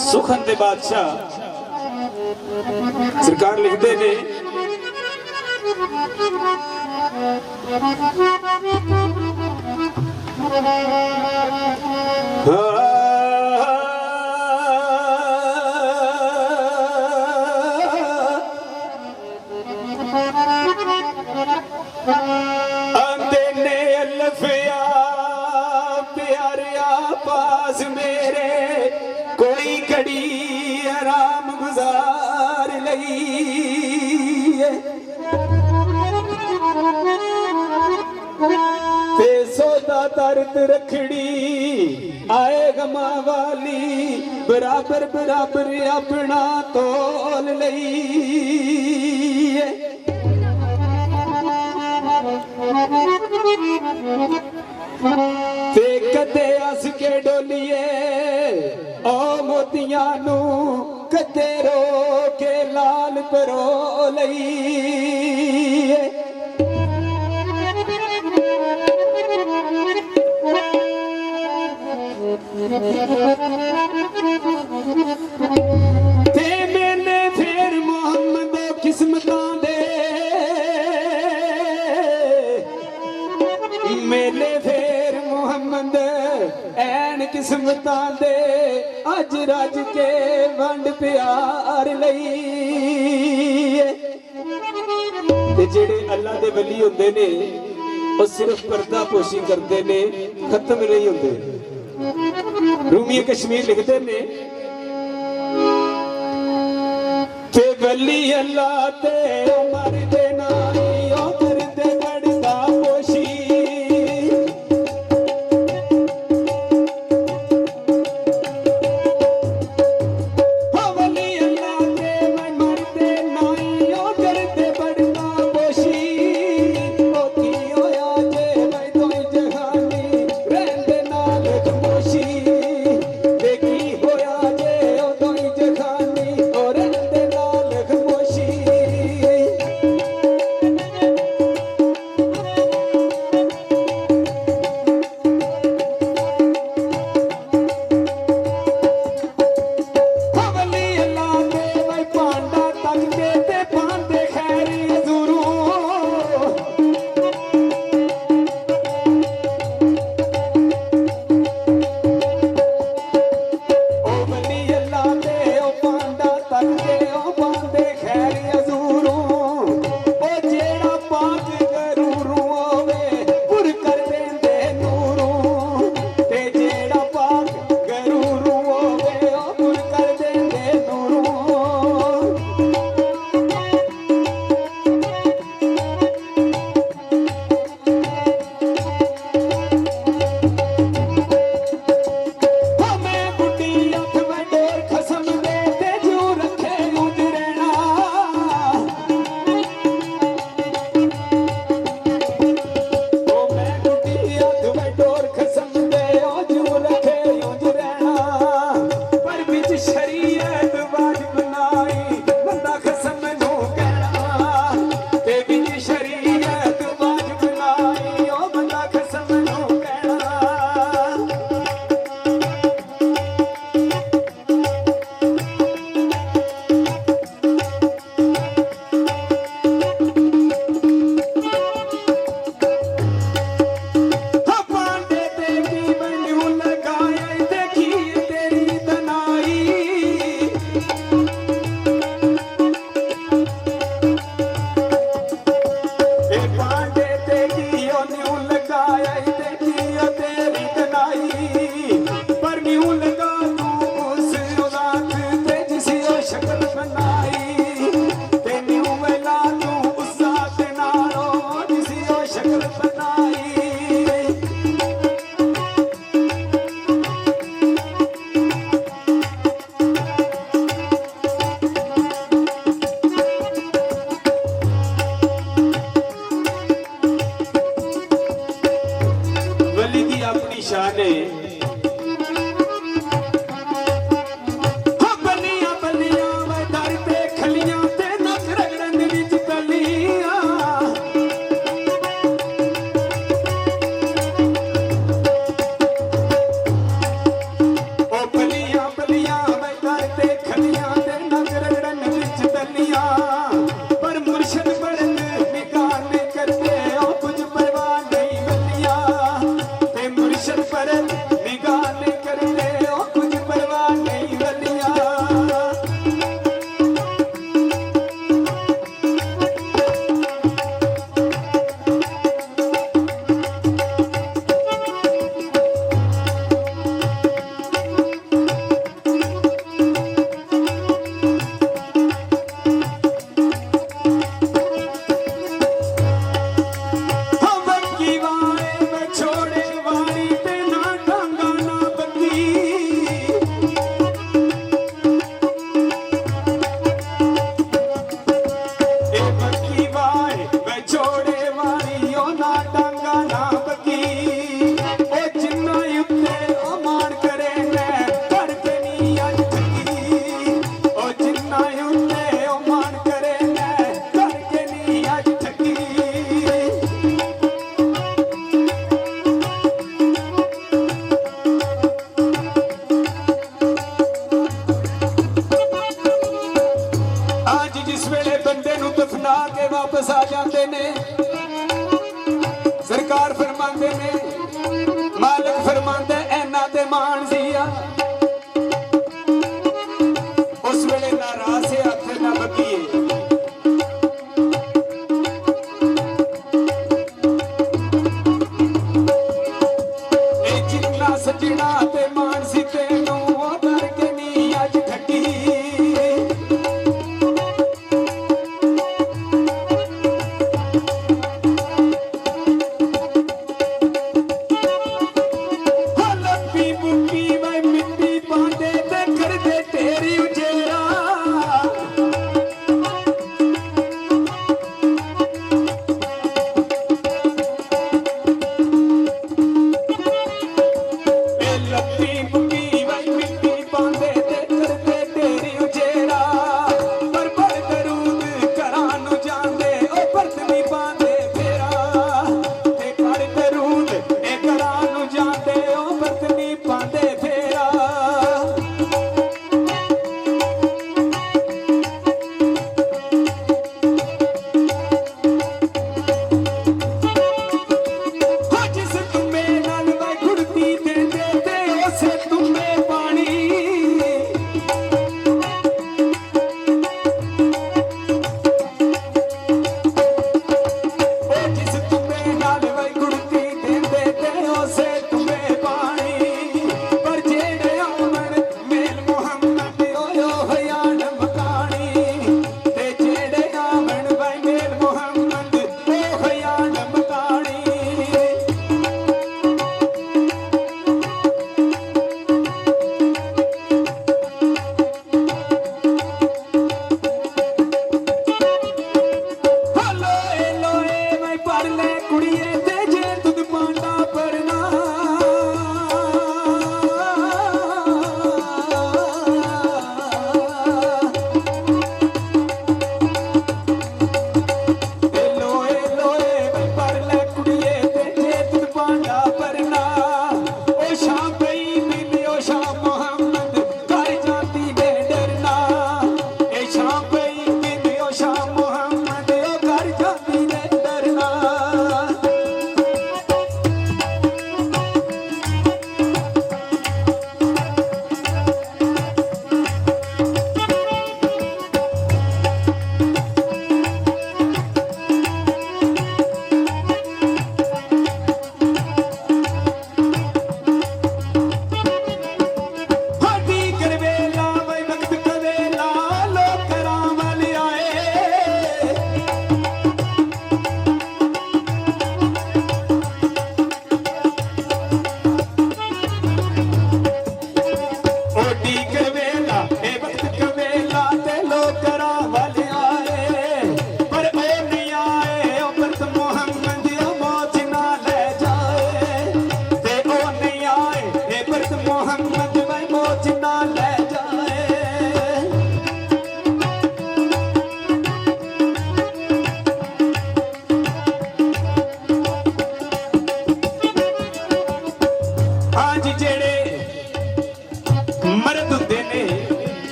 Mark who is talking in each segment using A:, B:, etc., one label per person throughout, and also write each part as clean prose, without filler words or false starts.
A: सुखन दे बादशाह सरकार लिखते ने आंदे ने अल्फिया प्यारिया पास मेरे कोई घड़ी आराम गुजार लई ते सौदा तरत रखड़ी आए गमा वाली बराबर बराबर अपना तोल लई ते कदे हस के डोलिए ओ मोतियां नू कदे रो के लाल परो लई ते मेले फिर मोहम्मद किस्मतां दे मेले फिर मोहम्मद ऐन किस्मतां दे अज रज के वंड प्यार लई ते जेड़े अल्लाह दे वली हुंदे ने ਉਹ सिर्फ पर्दा पोशी करते ने खत्म नहीं होंगे रूमी कश्मीर लिखते ने ते वली अल्लाह ते उमर दे नाई ओ करते पर्दा पोशी वली अल्लाह ते उमर दे नाई ओ करते पर्दा पोशी करते खलियां दे नग रगड़न विच दलियां पर मुर्शद भरत निगाह नहीं करते ओ कुछ परवाह नहीं वलियां ते मुर्शद भरत निगाह नहीं करते ओ कुछ परवाह नहीं वलियां वापस आ जाते ने सरकार फरमाते ने मालिक फरमाते ऐना ते मान सिया उस वेले नाराज से हथ ना बकीए जिन्ना सजना ते मान सी तेनू करके नी अज ठगी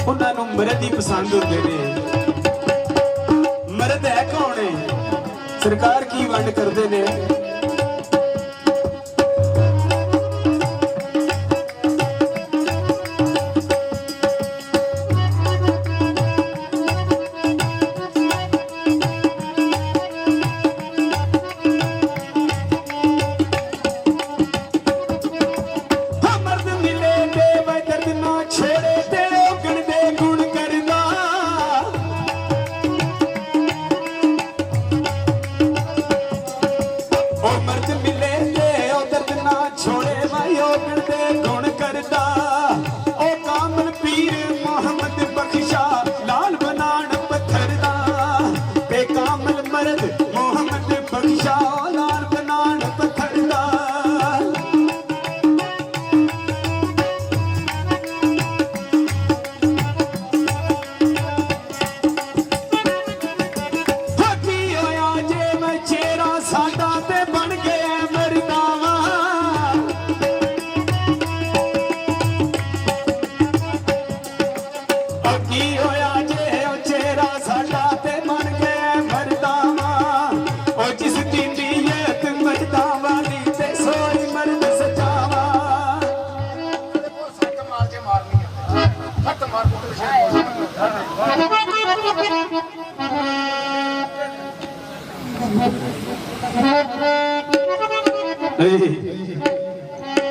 A: उन्होंने मर्द ही पसंद होते हैं। मर्द है कौन है? सरकार की वंड करते हैं।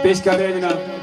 A: पेश कर रहे हैं जनाब